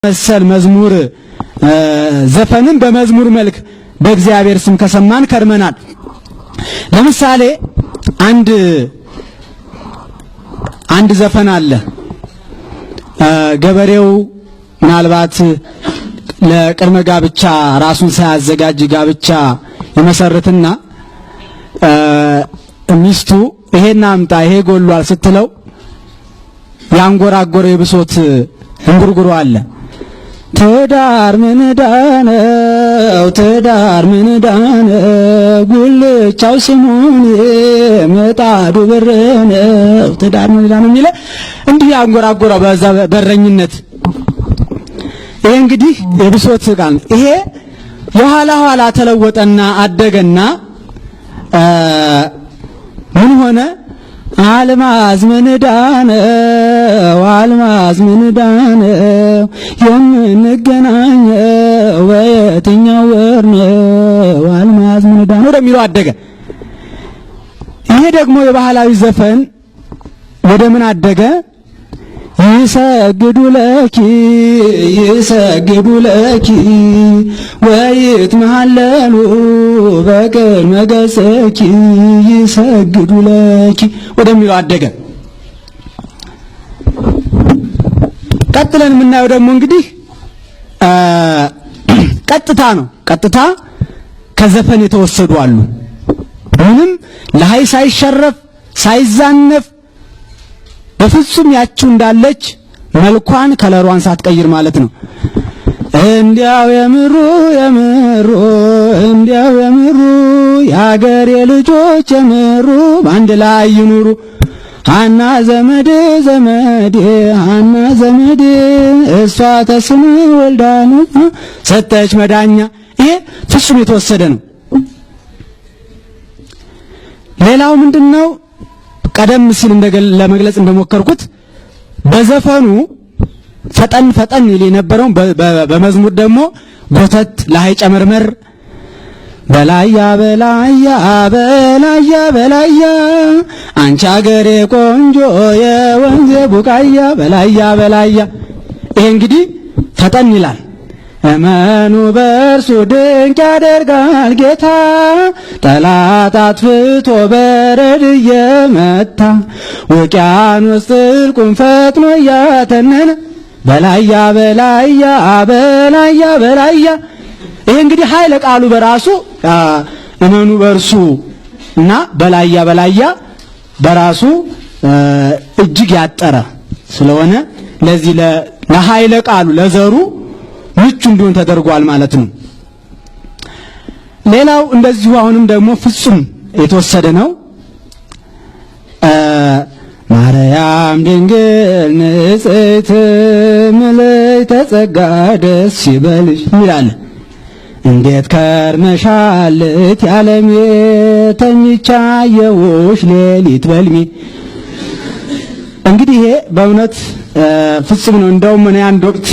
መሰል መዝሙር ዘፈንን በመዝሙር መልክ በእግዚአብሔር ስም ከሰማን ከርመናል። ለምሳሌ አንድ ዘፈን አለ። ገበሬው ምናልባት ለቅድመ ጋብቻ ራሱን ሳያዘጋጅ ጋብቻ ይመሰርትና ሚስቱ ይሄን አምጣ ይሄ ጎሏል ስትለው ያንጎራጎረ የብሶት እንጉርጉሮ አለ። ትዳር ምን ዳነው ትዳር ምን ዳነው ጉልቻው ስሙን ምጣዱ ብር ነው ትዳር ምን ዳነው የሚለ እንዲህ ያንጎራጎረው በዛ በረኝነት። ይሄ እንግዲህ የብሶት ቃል ይሄ የኋላ ኋላ ተለወጠና አደገና ምን ሆነ? አልማዝ ምን ዳነው አልማዝ ምን ዳነው የምንገናኘው በየትኛው ወር ነው አልማዝ ምን ዳነው ወደሚለው አደገ። ይሄ ደግሞ የባህላዊ ዘፈን ወደ ምን አደገ? ይሰግዱ ለኪ ወይት መሐለሉ በቅድመ ገጽኪ ይሰግዱ ለኪ ወደሚለው አደገ። ቀጥለን የምናየው ደግሞ እንግዲህ ቀጥታ ነው። ቀጥታ ከዘፈን የተወሰዱ አሉ። ምንም ለሃይ ሳይሸረፍ ሳይዛነፍ በፍጹም ያችሁ እንዳለች መልኳን ከለሯን ሳትቀይር ማለት ነው። እንዲያው የምሩ የአገሬ ልጆች የምሩ በአንድ ላይ ይኑሩ ሃና ዘመዴ እሷ ተስም ወልዳን ሰጠች መዳኛ። ይሄ ፍጹም የተወሰደ ነው። ሌላው ምንድነው? ቀደም ሲል ለመግለጽ እንደሞከርኩት በዘፈኑ ፈጠን ይል የነበረው በመዝሙር ደግሞ ጎተት ለሃይ ጨመርመር በላያ አንቺ አገሬ ቆንጆ የወንዜ ቡቃያ በላያ ይሄ እንግዲህ ፈጠን ይላል። እመኑ በእርሱ ድንቅ ያደርጋል ጌታ ጠላት አጥፍቶ በረድ እየመታ ውቅያኖስ ጥልቁን ፈጥኖ እያተነነ በላያ ይሄ እንግዲህ ኃይለ ቃሉ በራሱ እመኑ በእርሱ እና በላያ በራሱ እጅግ ያጠረ ስለሆነ ለዚህ ለኃይለ ቃሉ ለዘሩ ምቹ እንዲሆን ተደርጓል ማለት ነው። ሌላው እንደዚሁ አሁንም ደግሞ ፍጹም የተወሰደ ነው። ማርያም ድንግል ንጽሕት ምልዕተ ጸጋ ደስ ይበልሽ ይላል። እንዴት ከርመሻል ያለሜ ተኝቻ የውሽ ሌሊት በልሜ። እንግዲህ ይሄ በእውነት ፍጹም ነው። እንደውም እኔ አንድ ወቅት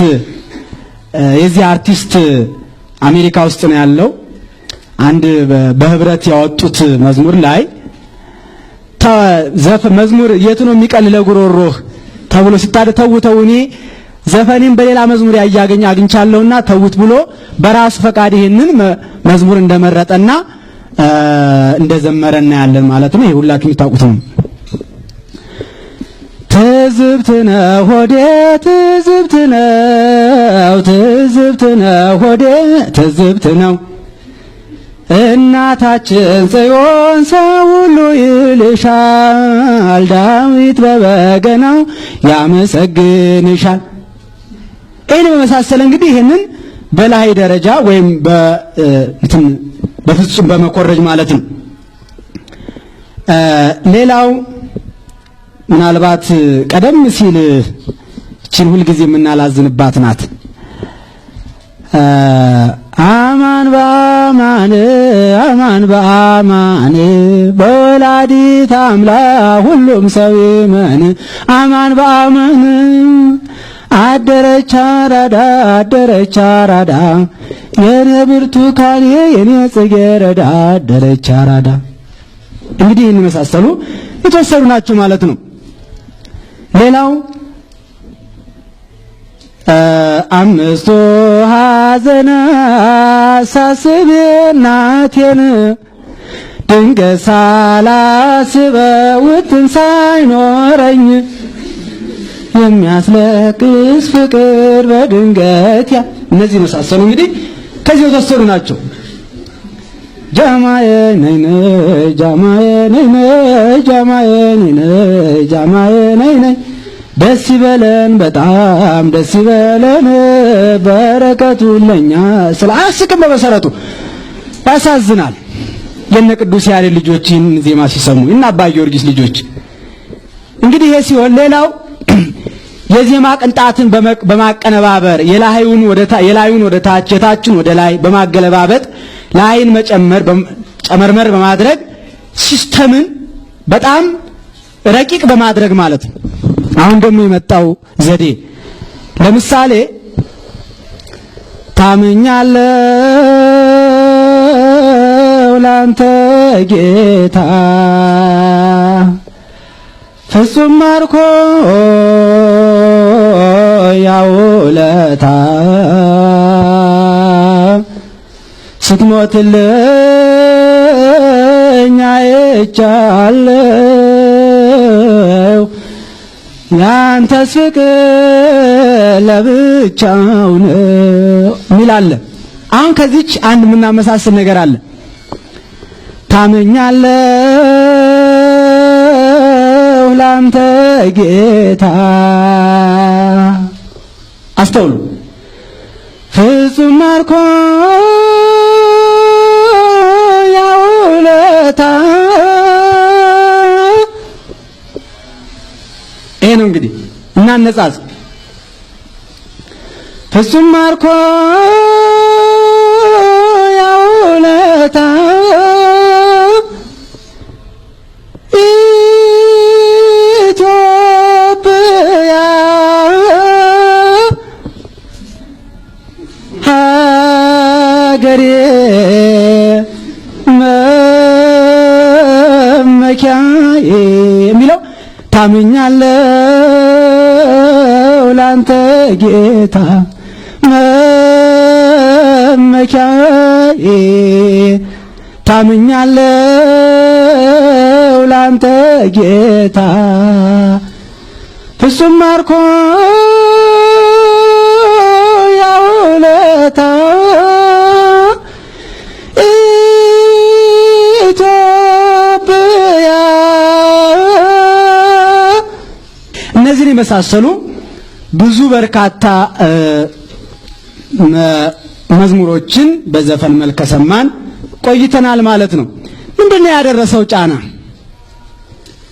የዚህ አርቲስት አሜሪካ ውስጥ ነው ያለው። አንድ በህብረት ያወጡት መዝሙር ላይ መዝሙር የቱ ነው የሚቀልለው ጉሮሮህ ተብሎ ሲታደተው እኔ ዘፈኔን በሌላ መዝሙር አግኝቻለሁና ተውት ብሎ በራሱ ፈቃድ ይሄንን መዝሙር እንደመረጠና እንደዘመረና ያለን ማለት ነው። ይሄ ሁላችሁም ታውቁት ነው። ትዝብትነ ሆዴ ትዝብት ነው እናታችን ጽዮን ሰው ሁሉ ይልሻል ዳዊት በበገናው ያመሰግንሻል። ይህን በመሳሰል እንግዲህ ይህንን በላይ ደረጃ ወይም በፍጹም በመኮረጅ ማለት ነው። ሌላው ምናልባት ቀደም ሲል እቺን ሁልጊዜ የምናላዝንባት ናት። አማን በአማን በወላዲተ አምላክ ሁሉም ሰው ይመን አማን በአማን አደረች አራዳ የኔ ብርቱካን የኔ ጽጌረዳ አደረች አራዳ። እንግዲህ እነዚህ መሳሰሉ የተወሰኑ ናቸው ማለት ነው። ሌላው አምስቱ ሐዘናት ሳስብ እናቴን ድንገት ሳላስበው ውጥን ሳይኖረኝ የሚያስለቅስ ፍቅር በድንገት እነዚህ መሳሰሉ እንግዲህ ከዚህ የተወሰኑ ናቸው። ጃማዬ ነይ ነይ ጃማዬ ነይ ነይ ጃማዬ ነይ ነይ ጃማዬ ነይ ነይ ደስ ይበለን በጣም ደስ ይበለን በረከቱ ለኛ ስለ አስቅም በመሰረቱ ያሳዝናል። የነ ቅዱስ ያሬድ ልጆችን ዜማ ሲሰሙ እና አባ ጊዮርጊስ ልጆች እንግዲህ ይሄ ሲሆን ሌላው የዜማ ቅንጣትን በማቀነባበር የላዩን ወደ ታች የታችን ወደ ላይ በማገለባበጥ ላይን ጨመርመር በማድረግ ሲስተምን በጣም ረቂቅ በማድረግ ማለት ነው። አሁን ደግሞ የመጣው ዘዴ ለምሳሌ ታምኛለሁ ላንተ ጌታ ፍጹም ማርኮ ያውለታ ስትሞትልኝ አይቻለሁ ያንተስ ፍቅር ለብቻው ነው ሚል አለ። አሁን ከዚች አንድ የምናመሳስል ነገር አለ። ታምኛለሁ ላንተ ጌታ አስተውሉ ፍጹም ማርኮ ያውለታ ይሄ ነው እንግዲህ እናነጻጽ። ፍጹም ማርኮ ያውለታ ኢትዮጵያ ሀገሬ መመኪያዬ የሚለው ታምኛለሁ ላንተ ጌታ መመኪያዬ ታምኛለሁ ላንተ ጌታ ፍጹም ማርኮ ያውለታ ኢትዮጵያ እነዚህን የመሳሰሉ ብዙ በርካታ መዝሙሮችን በዘፈን መልክ ከሰማን ቆይተናል ማለት ነው። ምንድነው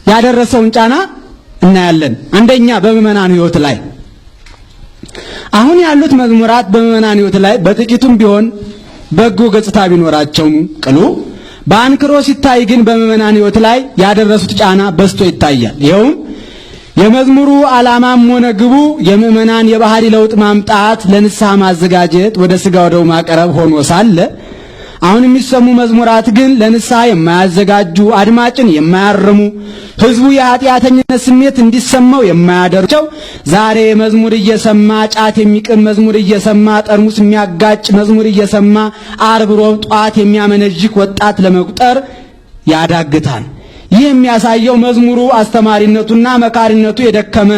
ያደረሰውን ጫና እናያለን። አንደኛ በምዕመናን ሕይወት ላይ አሁን ያሉት መዝሙራት በምዕመናን ሕይወት ላይ በጥቂቱም ቢሆን በጎ ገጽታ ቢኖራቸውም ቅሉ በአንክሮ ሲታይ ግን በምዕመናን ሕይወት ላይ ያደረሱት ጫና በዝቶ ይታያል። ይኸውም የመዝሙሩ ዓላማም ሆነ ግቡ የምዕመናን የባህሪ ለውጥ ማምጣት፣ ለንስሐ ማዘጋጀት፣ ወደ ሥጋ ወደሙ ማቅረብ ሆኖ ሳለ አሁን የሚሰሙ መዝሙራት ግን ለንስሐ የማያዘጋጁ፣ አድማጭን የማያርሙ፣ ሕዝቡ የኃጢአተኝነት ስሜት እንዲሰማው የማያደርቸው፣ ዛሬ መዝሙር እየሰማ ጫት የሚቅም መዝሙር እየሰማ ጠርሙስ የሚያጋጭ መዝሙር እየሰማ ዓርብ ሮብ ጧት የሚያመነጅክ ወጣት ለመቁጠር ያዳግታል። ይህ የሚያሳየው መዝሙሩ አስተማሪነቱና መካሪነቱ የደከመ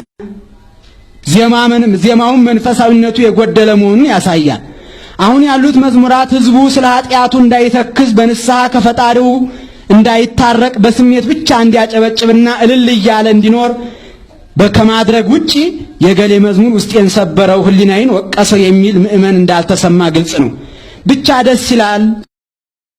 ዜማውን መንፈሳዊነቱ የጎደለ መሆኑን ያሳያል። አሁን ያሉት መዝሙራት ሕዝቡ ስለ ኃጢአቱ እንዳይተክዝ በንስሐ ከፈጣሪው እንዳይታረቅ በስሜት ብቻ እንዲያጨበጭብና እልል እያለ እንዲኖር ከማድረግ ውጪ የገሌ መዝሙር ውስጤን ሰበረው ሕሊናዬን ወቀሰው የሚል ምእመን እንዳልተሰማ ግልጽ ነው። ብቻ ደስ ይላል።